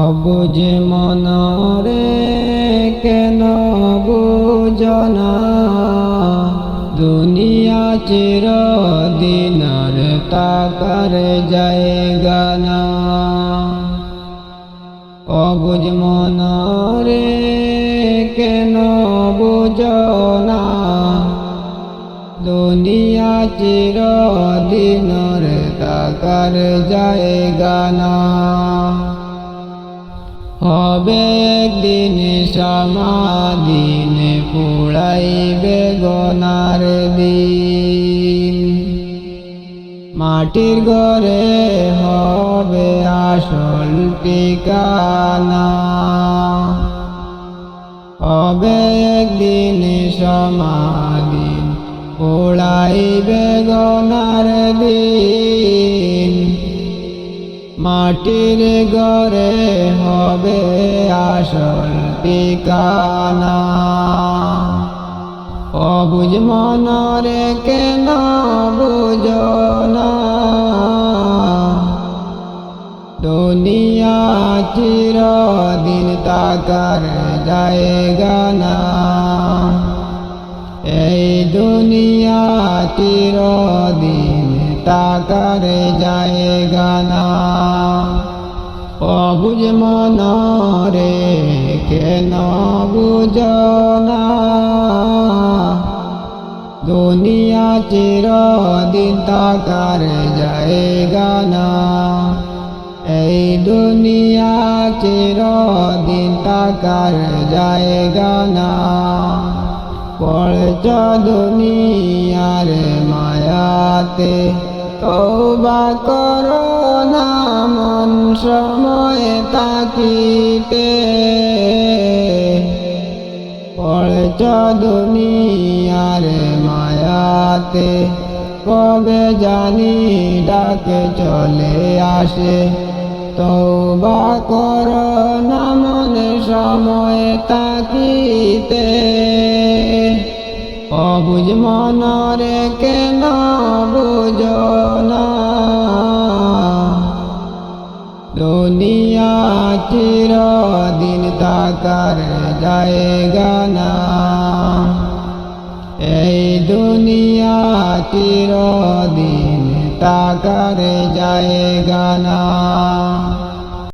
অবুঝ মনরে কেন বুঝনা দুনিয়া চিরদিনের তাকার জায়গা না। অবুঝ মনরে কেন বুঝনা দুনিয়া চিরদিনের তাকার জায়গা না। হবে একদিন সমাদিন পুড়াইবে গনার দিন। মাটির ঘরে হবে আসল ঠিকানা। হবে একদিন সমাদিন পুড়াইবে গনার দিন। মাটির ঘরে হবে আসল ঠিকানা। অবুঝ মনরে কেন বুঝনা দুনিয়া চিরদিন তাকার জায়গা না। এই দুনিয়া চিরদিন তাকার জায়গা না। অবুঝ মনরে কেন বুঝনা দুনিয়া চিরদিন তাকার জায়গা না। এই দুনিয়া চিরদিন তাকার জায়গা না। পড়ছ দুনিয়ার মায়াতে তওবা করো না মন সময় তাকিতে। পড়ছ দুনিয়ার মায়াতে কবে জানি ডাকে চলে আসে। তওবা করো না মন সময় তাকিতে। অবুঝ মনরে কেন বুঝনা দুনিয়া চিরদিন তাকার জায়গা না। এই দুনিয়া চিরদিন তাকার জায়গা না।